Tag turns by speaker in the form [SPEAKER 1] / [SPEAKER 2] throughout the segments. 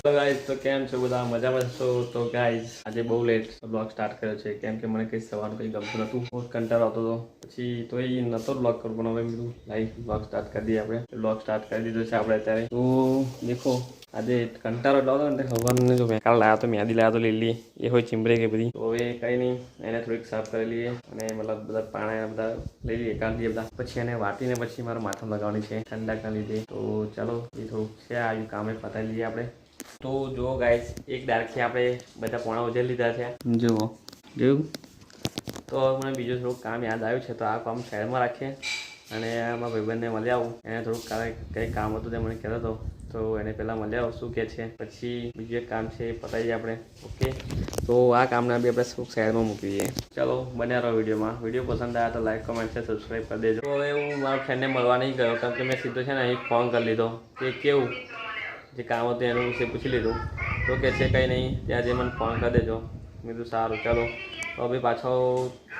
[SPEAKER 1] Hello guys, તો કેમ છો બધા? મજામાં છો? તો ગાઈઝ આજે બહુ લેટ બ્લોગ સ્ટાર્ટ કર્યો છે, કેમ કે મને કંઈ સવારનું કંઈ ગમતું નહોતું, બહુ કંટાળો આવતો હતો. પછી તો એ નહોતો બ્લોગ કરવો, પણ હવે કીધું લાઈવ બ્લોગ સ્ટાર્ટ કરી દઈએ. આપણે બ્લોગ સ્ટાર્ટ કરી દીધો છે આપણે અત્યારે. તો દેખો આજે કંટાળો એટલો હતો ને હવારને જો મેં કાલ લાવ્યો તો મહેંદી લાવ્યો તો લીલી, એ હોય ચીંબડે કે બધી. તો હવે કંઈ નહીં, એને થોડીક સાફ કરી લઈએ અને મતલબ બધા પાણા બધા લઈ લઈએ, કાઢી લઈએ બધા. પછી એને વાટીને પછી મારા માથામાં લગાવવાની છે ઠંડકના લીધે. તો ચાલો એ થોડુંક છે આવ્યું કામે પતાવી લઈએ આપણે. તો જો ગાઈસ એક દાડથી આપણે બધા પોણા ઉજેર લીધા છે, જુઓ જોયું. તો મને બીજું થોડુંક કામ યાદ આવ્યું છે, તો આ કામ સાઈડમાં રાખીએ અને મારા ભાઈબંધને મળી આવું. એને થોડુંક કંઈ કામ હતું તે મને કહેતો હતો, તો એને પહેલાં મળી આવું શું કહે છે, પછી બીજું એક કામ છે એ પતાવીએ આપણે. ઓકે, તો આ કામના બી આપણે થોડુંક સાઈડમાં મૂકી દઈએ. ચાલો બન્યા રહો વિડીયોમાં. વિડીયો પસંદ આવ્યા તો લાઈક કમેન્ટ છે સબસ્ક્રાઈબ કરી દેજો. તો હવે હું મારા ફ્રેન્ડને મળવા નહીં ગયો, કારણ કે મેં સીધો છે ને અહીં ફોન કરી લીધો કે કેવું જે કામ હતું એનું વિશે પૂછી લીધું. તો કહે છે કંઈ નહીં, ત્યાં જે મને ફોન કરી દેજો. મેં કીધું સારું ચાલો. તો હવે પાછો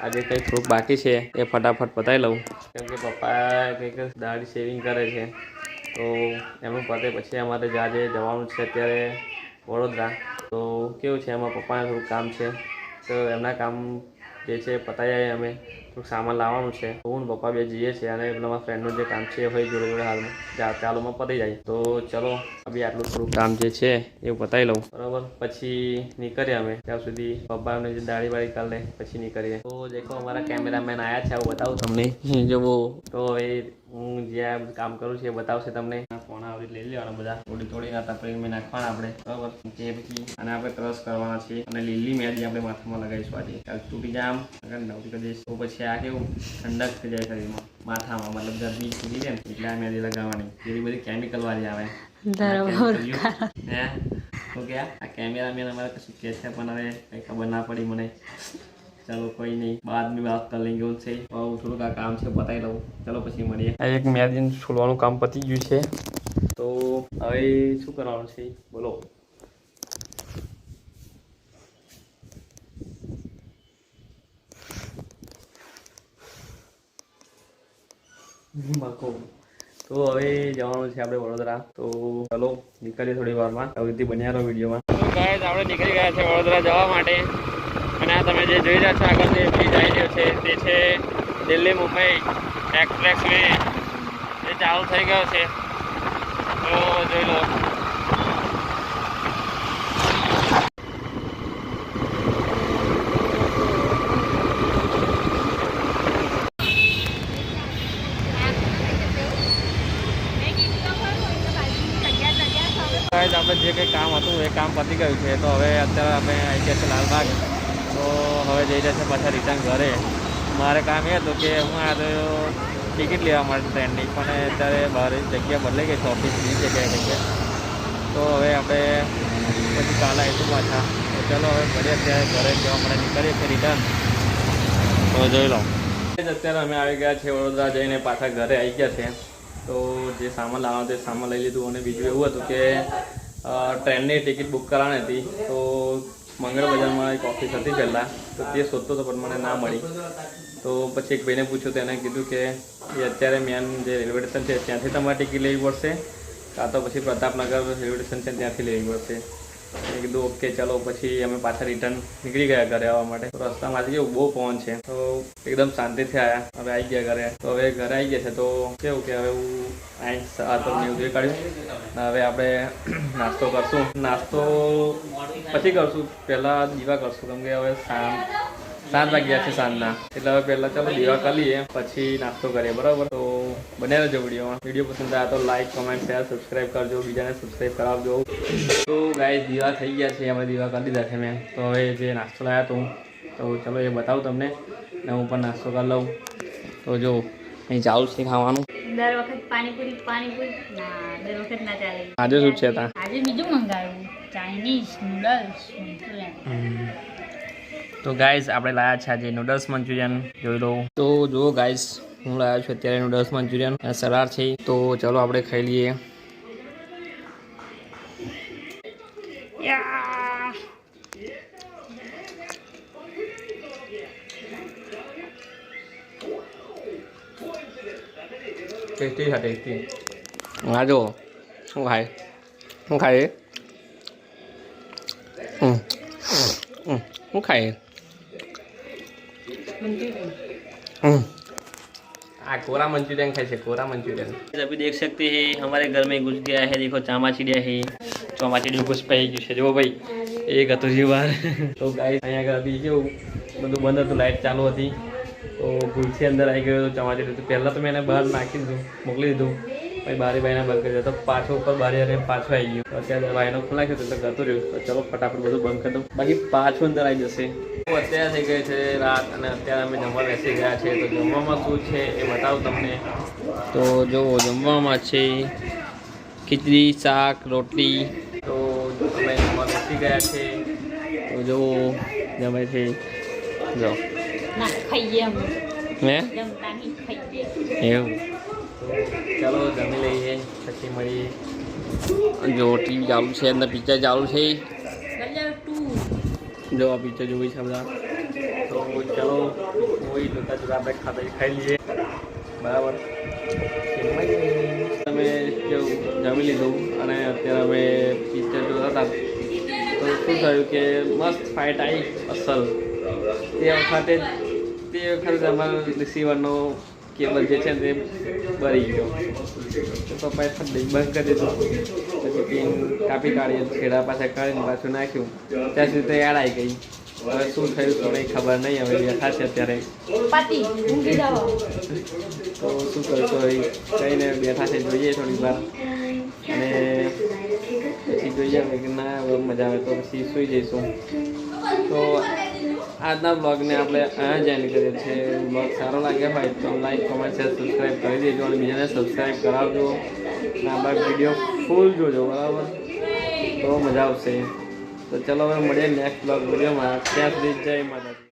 [SPEAKER 1] આજે કંઈ થોડુંક બાકી છે એ ફટાફટ પતાવી લઉં, કેમ કે પપ્પા કંઈક દાઢી શેવિંગ કરે છે. તો એમનું પતે પછી અમારે આજે જવાનું છે અત્યારે વડોદરા. તો કેવું છે એમાં પપ્પાને થોડુંક કામ છે, તો એમના કામ જે છે પતાવી આવીએ. અમે થોડુંક સામાન લાવવાનું છે, તો હું પપ્પા બે જઈએ છીએ અને પેલા મારા ફ્રેન્ડનું જે કામ છે એ હોય જોડે જોડે હાલમાં ચાલુમાં પતી જાય. તો ચલો અભી આટલું થોડુંક કામ જે છે એ પતાવી લઉં, બરાબર. પછી નીકળીએ અમે, ત્યાં સુધી પપ્પાને જે દાઢી વાળી કરી લે પછી નીકળીએ. તો દેખો અમારા કેમેરામેન આવ્યા છે, આવું બતાવું તમને જુઓ. તો હવે હું જ્યાં કામ કરું છું એ બતાવશે તમને. પોણા આવી લઈ લેવાના બધા, થોડી તપેલી મેં નાખવાના આપણે, બરાબર. તે પછી અને આપણે ક્રશ કરવાના છે અને લીલી મહેંદી આપણે માથામાં લગાવીશું આજે. કાલ તૂટી જાય આમ આગળ નવરી કરી દઈશ. તો પછી આ કેવું ઠંડક થઈ જાય શરીરમાં, માથામાં મતલબ ગરમી છૂટી જાય ને એટલે આ મહેંદી લગાવવાની. એવી બધી કેમિકલ વાળી આવે. ઓકે, આ કેમેરામેન અમારે કશું કહે છે પણ હવે કંઈ ખબર ના પડી મને. ચાલો કોઈ નહીં, બાદની વાત કરી લઈ ગયું છે. થોડુંક આ કામ છે પતાવી લઉં, ચાલો પછી મળીએ. આ એક મહેંદી છોડવાનું કામ પતી ગયું છે, તો હવે શું કરવાનું છે બોલો. તો હવે જવાનું છે આપણે વડોદરા. તો ચલો નીકળીએ થોડી વારમાં. હવે બન્યા રહો વિડીયોમાં. તો ગાઈસ આપણે નીકળી ગયા છે વડોદરા જવા માટે, અને આ તમે જે જોઈ રહ્યા છો આગળ જે બ્રિજ આવી રહ્યો છે તે છે દિલ્હી મુંબઈ એક્સપ્રેસ વે. એ ચાલુ થઈ ગયો છે, તો જોઈ લો. આપણે જે કંઈ કામ હતું એ કામ પતી ગયું છે, તો હવે અત્યારે આપણે આવી ગયા છે લાલબાગ. તો હવે જઈ રહ્યા છે પાછા રિટર્ન ઘરે. મારે કામ એ હતું કે હું આ તો ટિકિટ લેવા માટે ટ્રેનની, પણ અત્યારે બહાર જગ્યા બદલાઈ ગઈ છે, ઓફિસ બીજી જગ્યાએ. તો હવે આપણે પછી કાલે આવીશું પાછા. તો ચાલો હવે ઘરે અત્યારે ઘરે જવા માટે નીકળીએ છીએ રિટર્ન. તો જોઈ લો અત્યારે અમે આવી ગયા છીએ વડોદરા જઈને પાછા ઘરે આવી ગયા છે. તો જે સામાન લાવવાનો તે સામાન લઈ લીધું, અને બીજું એવું હતું કે ટ્રેનની ટિકિટ બુક કરવાની હતી. તો મંગળ બજારમાં એક ઓફિસ હતી પહેલાં, તો તે શોધતો હતો પણ મને ના મળી. તો પછી એક ભાઈને પૂછ્યું, તો એને કીધું કે એ અત્યારે મેન જે રેલવે સ્ટેશન છે ત્યાંથી તમારે ટિકિટ લેવી પડશે, કાં તો પછી પ્રતાપનગર રેલવે સ્ટેશન છે ત્યાંથી લેવી પડશે. મેં કીધું ઓકે ચાલો. પછી અમે પાછા રિટર્ન નીકળી ગયા ઘરે આવવા માટે. તો રસ્તામાંથી કેવું બહુ પવન છે, તો એકદમ શાંતિથી આવ્યા. હવે આવી ગયા ઘરે. તો હવે ઘરે આવી ગયા છે, તો કેવું કે હવે હું તો ન્યૂઝ કાઢ્યું. હવે આપણે નાસ્તો કરશું. નાસ્તો પછી કરશું, પહેલાં દીવા કરશું, કેમ કે હવે 7 વાગ્યા છે સાંજના, એટલે હવે પહેલાં ચાલો દીવા કરી લઈએ પછી નાસ્તો કરીએ, બરાબર. તો બને રહેજો વિડીયોમાં. વિડીયો પસંદ આવે તો લાઈક કમેન્ટ શેર સબસ્ક્રાઈબ કરજો, બીજાને સબસ્ક્રાઈબ કરાવજો. તો ગાઈસ દીવા થઈ ગયા છે, આપણે દીવા કરી દીધા છે મેં. તો હવે જે નાસ્તો લાવ્યા હતો તો ચલો એ બતાવું તમને, ને હું પણ નાસ્તો કરી લઉં. તો જો અહીં ચાલુ છે ખાવાનું.
[SPEAKER 2] દર વખત પાણીપુરી ના, દર વખત ના ચાલે.
[SPEAKER 1] આજે શું છે તા?
[SPEAKER 2] આજે બીજું મંગાવ્યું, ચાઇનીઝ નૂડલ્સ મંચુરિયન.
[SPEAKER 1] તો ગાઈસ આપણે લાવ્યા છે આજે નૂડલ્સ મંચુરિયન, જોઈ લો. તો જુઓ ગાઈસ, હું લાવ્યો છું અત્યારે નૂડલ્સ મંચુરિયન, સલાડ છે. તો ચલો આપણે ખાઈ લઈએ. ટેસ્ટી છે, ટેસ્ટી. હા જો શું ખાય શું ખાए कोरा मंचूरियन खाए कोरा मंचूरियन अभी देख सकते हैं हमारे घर में घुस गया है देखो चामाचीडिया है चामाचीडियो घुस पाई गई है जो भाई एक હતું जी बार तो गाइस અહીંયા આગળ અભી કેવું બધું બંધ હતું લાઇટ ચાલુ હતી તો ભૂલથી અંદર આવી ગયો તો ચામાચીડિયો તો પહેલાં તો મેં એને બહાર નાખી દીધું મોકલી દીધું પછી બારી ભાઈને બંધ કરી દીધો તો પાછો ઉપર બારી અને પાછો આવી ગયો અત્યારે ભાઈનો ખુલ્લા નાખ્યો તો ગતું રહ્યું તો ચલો ફટાફટ બધું બંધ કરી દઉં બાકી પાછું અંદર આવી જશે અત્યારે થઈ ગઈ છે રાત અને અત્યારે અમે જમવા બેસી ગયા છે તો જમવામાં શું છે એ બતાવું તમને તો જો જમવામાં છે ખીચડી શાક રોટલી તો અમે જમવા બેસી ગયા છે તો જો જમે છે જો
[SPEAKER 2] ના ખાઈએ અમે
[SPEAKER 1] હે
[SPEAKER 2] જમતા નહીં ખાઈએ
[SPEAKER 1] એવું ચાલો જમી લઈએ પછી મળીએ જો ટીવી ચાલુ છે અંદર પિક્ચર ચાલુ છે
[SPEAKER 2] કલર 2
[SPEAKER 1] જો આ પિક્ચર જોઈ છે બધા તો ચલો કોઈ જોતા જોતા આપણે ખાતા ખાઈ લઈએ બરાબર અમે જમી લીધું અને અત્યારે અમે પિક્ચર જોતા હતા તો શું થયું કે મસ્ત ફાઇટ આવી અસલ તે વખતે અમારા રિસીવરનો કેબલ જે છે ને તે બળી ગયો તો પપ્પાએ ફટ બંધ કરી દીધું પછી પિન કાપી કાઢી છેડા પાછા કાઢીને પાછું નાખ્યું ત્યાં સુધી તો યાદ આવી ગઈ હવે શું થયું તો કંઈ ખબર નહીં હવે બેઠા છે અત્યારે તો શું કરશો કહીને બેઠા છે જોઈએ થોડી વાર અને પછી જોઈએ કે ના હવે મજા આવે તો પછી સૂઈ જઈશું તો આજના બ્લોગને આપણે અહીંયા જ એન્ડ કરીએ છીએ બ્લોગ સારો લાગ્યો હોય તો લાઈક કોમેન્ટ શેર સબસ્ક્રાઈબ કરી દેજો અને બીજાને સબસ્ક્રાઈબ કરાવજો અને આપણા વિડીયો ફૂલ જોજો બરાબર તો મજા આવશે તો ચલો હવે મળીએ નેક્સ્ટ બ્લોગ વિડીયોમાં ત્યાં સુધી જય માતાજી.